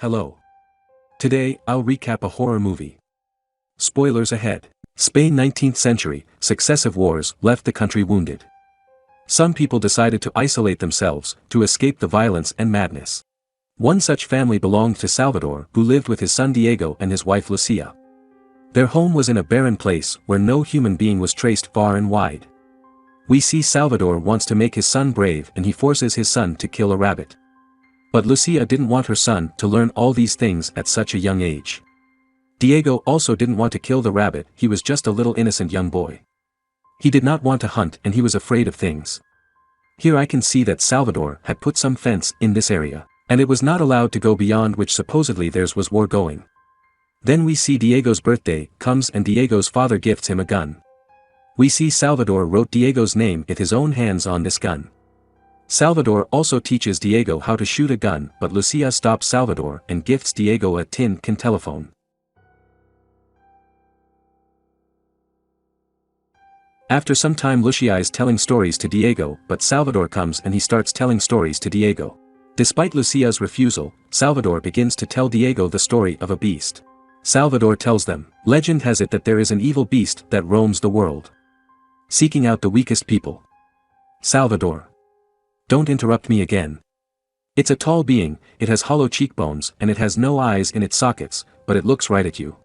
Hello. Today, I'll recap a horror movie. Spoilers ahead. Spain 19th century, successive wars left the country wounded. Some people decided to isolate themselves to escape the violence and madness. One such family belonged to Salvador, who lived with his son Diego and his wife Lucia. Their home was in a barren place where no human being was traced far and wide. We see Salvador wants to make his son brave and he forces his son to kill a rabbit. But Lucia didn't want her son to learn all these things at such a young age. Diego also didn't want to kill the rabbit, he was just a little innocent young boy. He did not want to hunt and he was afraid of things. Here I can see that Salvador had put some fence in this area, and it was not allowed to go beyond which supposedly theirs was war going. Then we see Diego's birthday comes and Diego's father gifts him a gun. We see Salvador wrote Diego's name with his own hands on this gun. Salvador also teaches Diego how to shoot a gun, but Lucia stops Salvador and gifts Diego a tin can telephone. After some time Lucia is telling stories to Diego, but Salvador comes and he starts telling stories to Diego. Despite Lucia's refusal, Salvador begins to tell Diego the story of a beast. Salvador tells them, legend has it that there is an evil beast that roams the world, seeking out the weakest people. Salvador. Don't interrupt me again. It's a tall being, it has hollow cheekbones and it has no eyes in its sockets, but it looks right at you.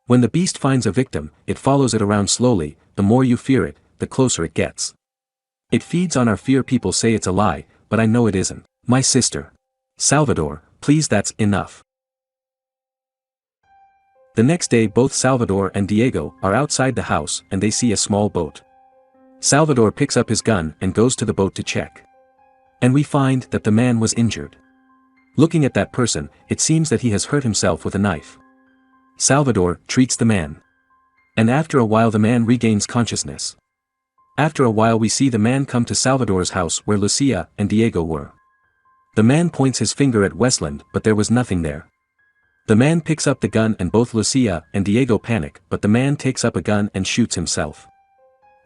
When the beast finds a victim, it follows it around slowly, the more you fear it, the closer it gets. It feeds on our fear. People say it's a lie, but I know it isn't. My sister. Salvador, please, that's enough. The next day both Salvador and Diego are outside the house and they see a small boat. Salvador picks up his gun and goes to the boat to check. And we find that the man was injured. Looking at that person, it seems that he has hurt himself with a knife. Salvador treats the man. And after a while the man regains consciousness. After a while we see the man come to Salvador's house where Lucia and Diego were. The man points his finger at Wasteland, but there was nothing there. The man picks up the gun and both Lucia and Diego panic, but the man takes up a gun and shoots himself.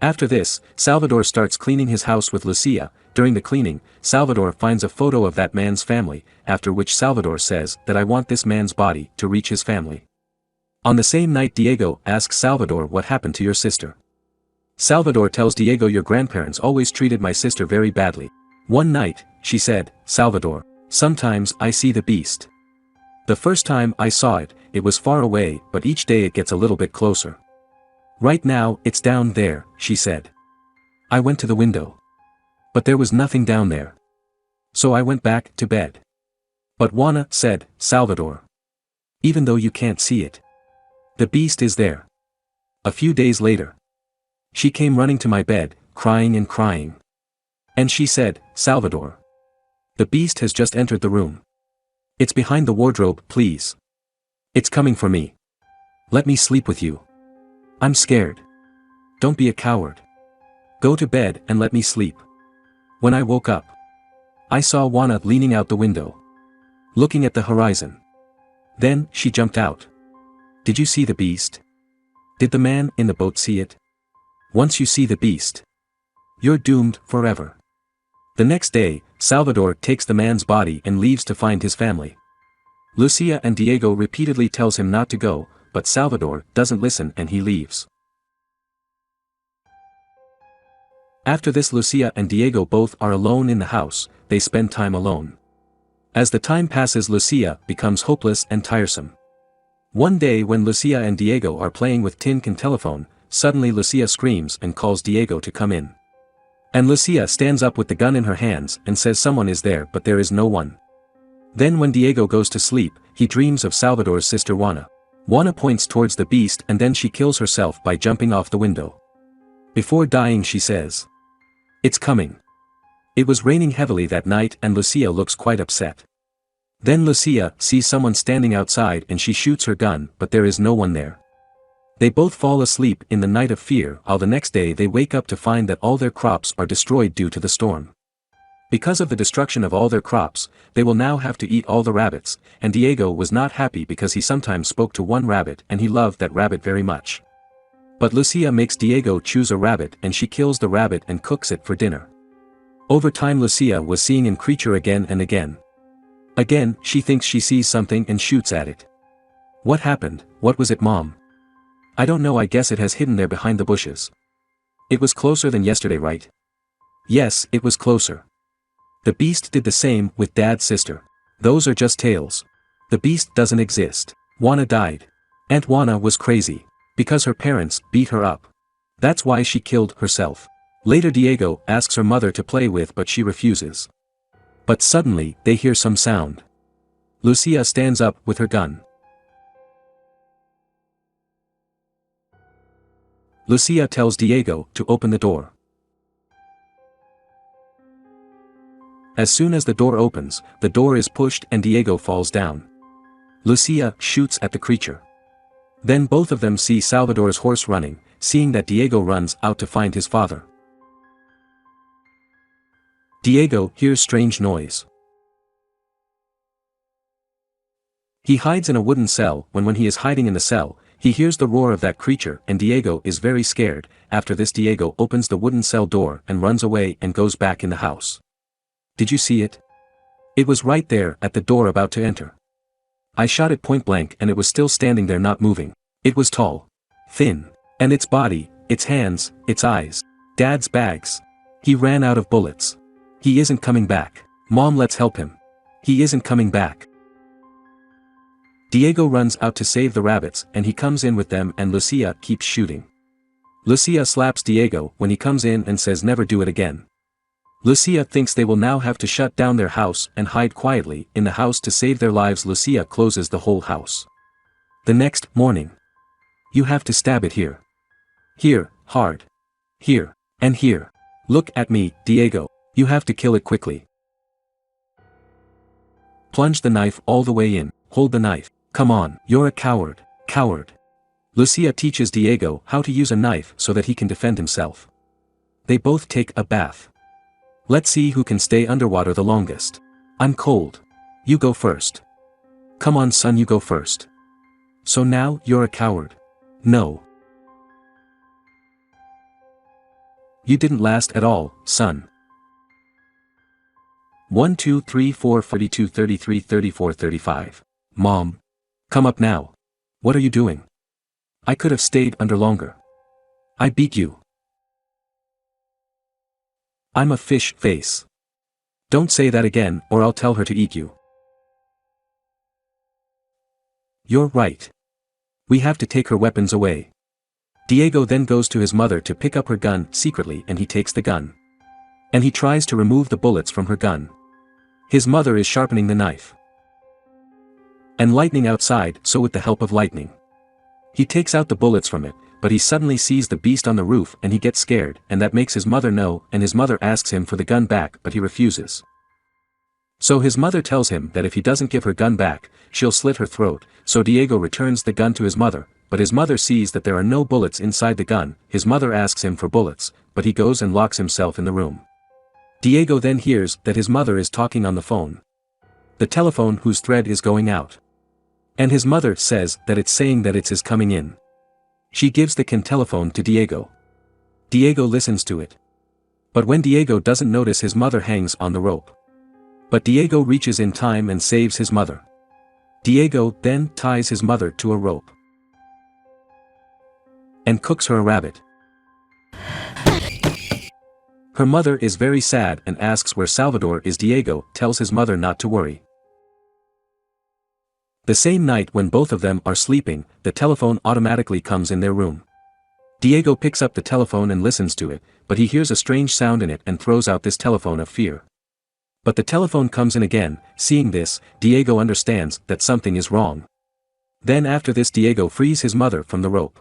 After this, Salvador starts cleaning his house with Lucia. During the cleaning, Salvador finds a photo of that man's family, after which Salvador says that I want this man's body to reach his family. On the same night Diego asks Salvador what happened to your sister. Salvador tells Diego your grandparents always treated my sister very badly. One night, she said, Salvador, sometimes I see the beast. The first time I saw it, it was far away, but each day it gets a little bit closer. Right now, it's down there, she said. I went to the window. But there was nothing down there. So I went back to bed. But Juana said, Salvador. Even though you can't see it, the beast is there. A few days later, she came running to my bed, crying and crying. And she said, Salvador. The beast has just entered the room. It's behind the wardrobe, please. It's coming for me. Let me sleep with you. I'm scared. Don't be a coward. Go to bed and let me sleep. When I woke up, I saw Juana leaning out the window, looking at the horizon. Then she jumped out. Did you see the beast? Did the man in the boat see it? Once you see the beast, you're doomed forever. The next day, Salvador takes the man's body and leaves to find his family. Lucia and Diego repeatedly tells him not to go, but Salvador doesn't listen and he leaves. After this Lucia and Diego both are alone in the house, they spend time alone. As the time passes Lucia becomes hopeless and tiresome. One day when Lucia and Diego are playing with tin can telephone, suddenly Lucia screams and calls Diego to come in. And Lucia stands up with the gun in her hands and says someone is there, but there is no one. Then when Diego goes to sleep, he dreams of Salvador's sister Juana. Juana points towards the beast and then she kills herself by jumping off the window. Before dying she says, it's coming. It was raining heavily that night and Lucia looks quite upset. Then Lucia sees someone standing outside and she shoots her gun, but there is no one there. They both fall asleep in the night of fear, while the next day they wake up to find that all their crops are destroyed due to the storm. Because of the destruction of all their crops, they will now have to eat all the rabbits, and Diego was not happy because he sometimes spoke to one rabbit and he loved that rabbit very much. But Lucia makes Diego choose a rabbit and she kills the rabbit and cooks it for dinner. Over time Lucia was seeing in creature again and again. Again, she thinks she sees something and shoots at it. What happened? What was it, Mom? I don't know, I guess it has hidden there behind the bushes. It was closer than yesterday, right? Yes, it was closer. The beast did the same with Dad's sister. Those are just tales. The beast doesn't exist. Juana died. Aunt Juana was crazy. Because her parents beat her up. That's why she killed herself. Later Diego asks her mother to play with, but she refuses. But suddenly, they hear some sound. Lucia stands up with her gun. Lucia tells Diego to open the door. As soon as the door opens, the door is pushed and Diego falls down. Lucia shoots at the creature. Then both of them see Salvador's horse running, seeing that Diego runs out to find his father. Diego hears strange noise. He hides in a wooden cell. When he is hiding in the cell, he hears the roar of that creature and Diego is very scared. After this, Diego opens the wooden cell door and runs away and goes back in the house. Did you see it? It was right there at the door about to enter. I shot it point blank and it was still standing there, not moving. It was tall, thin, and its body, its hands, its eyes. Dad's bags. He ran out of bullets. He isn't coming back. Mom, let's help him. He isn't coming back. Diego runs out to save the rabbits and he comes in with them and Lucia keeps shooting. Lucia slaps Diego when he comes in and says never do it again. Lucia thinks they will now have to shut down their house and hide quietly in the house to save their lives. Lucia closes the whole house. The next morning. You have to stab it here. Here, hard. Here, and here. Look at me, Diego. You have to kill it quickly. Plunge the knife all the way in. Hold the knife. Come on, you're a coward. Coward. Lucia teaches Diego how to use a knife so that he can defend himself. They both take a bath. Let's see who can stay underwater the longest. I'm cold. You go first. Come on, son, you go first. So now, you're a coward. No. You didn't last at all, son. 1 2 3 4 32 33 34 35. Mom. Come up now. What are you doing? I could have stayed under longer. I beat you. I'm a fish face. Don't say that again or I'll tell her to eat you. You're right. We have to take her weapons away. Diego then goes to his mother to pick up her gun secretly and he takes the gun. And he tries to remove the bullets from her gun. His mother is sharpening the knife. And lightning outside, so with the help of lightning. He takes out the bullets from it, but he suddenly sees the beast on the roof and he gets scared and that makes his mother know and his mother asks him for the gun back but he refuses. So his mother tells him that if he doesn't give her gun back, she'll slit her throat, so Diego returns the gun to his mother, but his mother sees that there are no bullets inside the gun. His mother asks him for bullets, but he goes and locks himself in the room. Diego then hears that his mother is talking on the phone. The telephone whose thread is going out. And his mother says that it's saying that it's his coming in. She gives the telephone to Diego. Diego listens to it. But when Diego doesn't notice, his mother hangs on the rope. But Diego reaches in time and saves his mother. Diego then ties his mother to a rope. And cooks her a rabbit. Her mother is very sad and asks where Salvador is. Diego tells his mother not to worry. The same night when both of them are sleeping, the telephone automatically comes in their room. Diego picks up the telephone and listens to it, but he hears a strange sound in it and throws out this telephone of fear. But the telephone comes in again. Seeing this, Diego understands that something is wrong. Then after this, Diego frees his mother from the rope.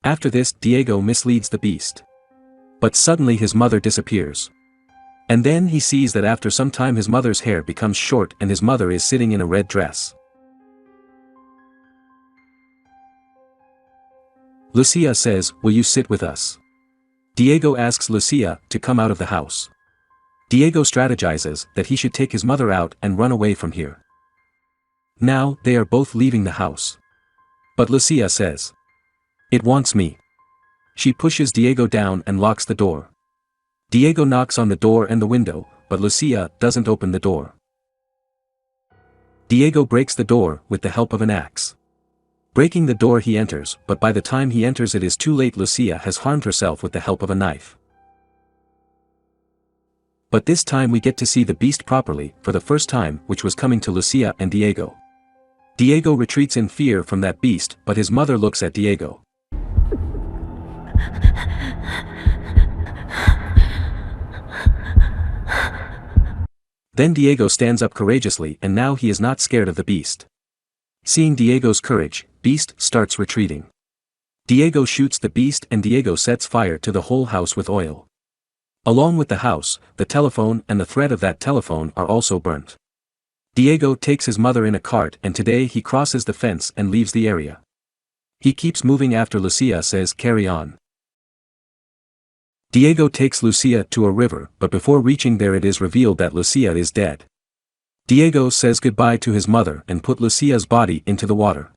After this, Diego misleads the beast. But suddenly his mother disappears. And then he sees that after some time his mother's hair becomes short and his mother is sitting in a red dress. Lucia says, "Will you sit with us?" Diego asks Lucia to come out of the house. Diego strategizes that he should take his mother out and run away from here. Now they are both leaving the house. But Lucia says, "It wants me." She pushes Diego down and locks the door. Diego knocks on the door and the window, but Lucia doesn't open the door. Diego breaks the door with the help of an axe. Breaking the door he enters, but by the time he enters it is too late. Lucia has harmed herself with the help of a knife. But this time we get to see the beast properly, for the first time, which was coming to Lucia and Diego. Diego retreats in fear from that beast, but his mother looks at Diego. Then Diego stands up courageously and now he is not scared of the beast. Seeing Diego's courage, beast starts retreating. Diego shoots the beast and Diego sets fire to the whole house with oil. Along with the house, the telephone and the thread of that telephone are also burnt. Diego takes his mother in a cart and today he crosses the fence and leaves the area. He keeps moving after Lucia says carry on. Diego takes Lucia to a river, but before reaching there it is revealed that Lucia is dead. Diego says goodbye to his mother and put Lucia's body into the water.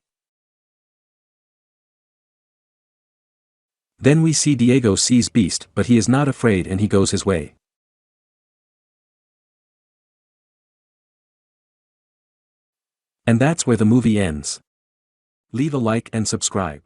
Then we see Diego sees beast but he is not afraid and he goes his way. And that's where the movie ends. Leave a like and subscribe.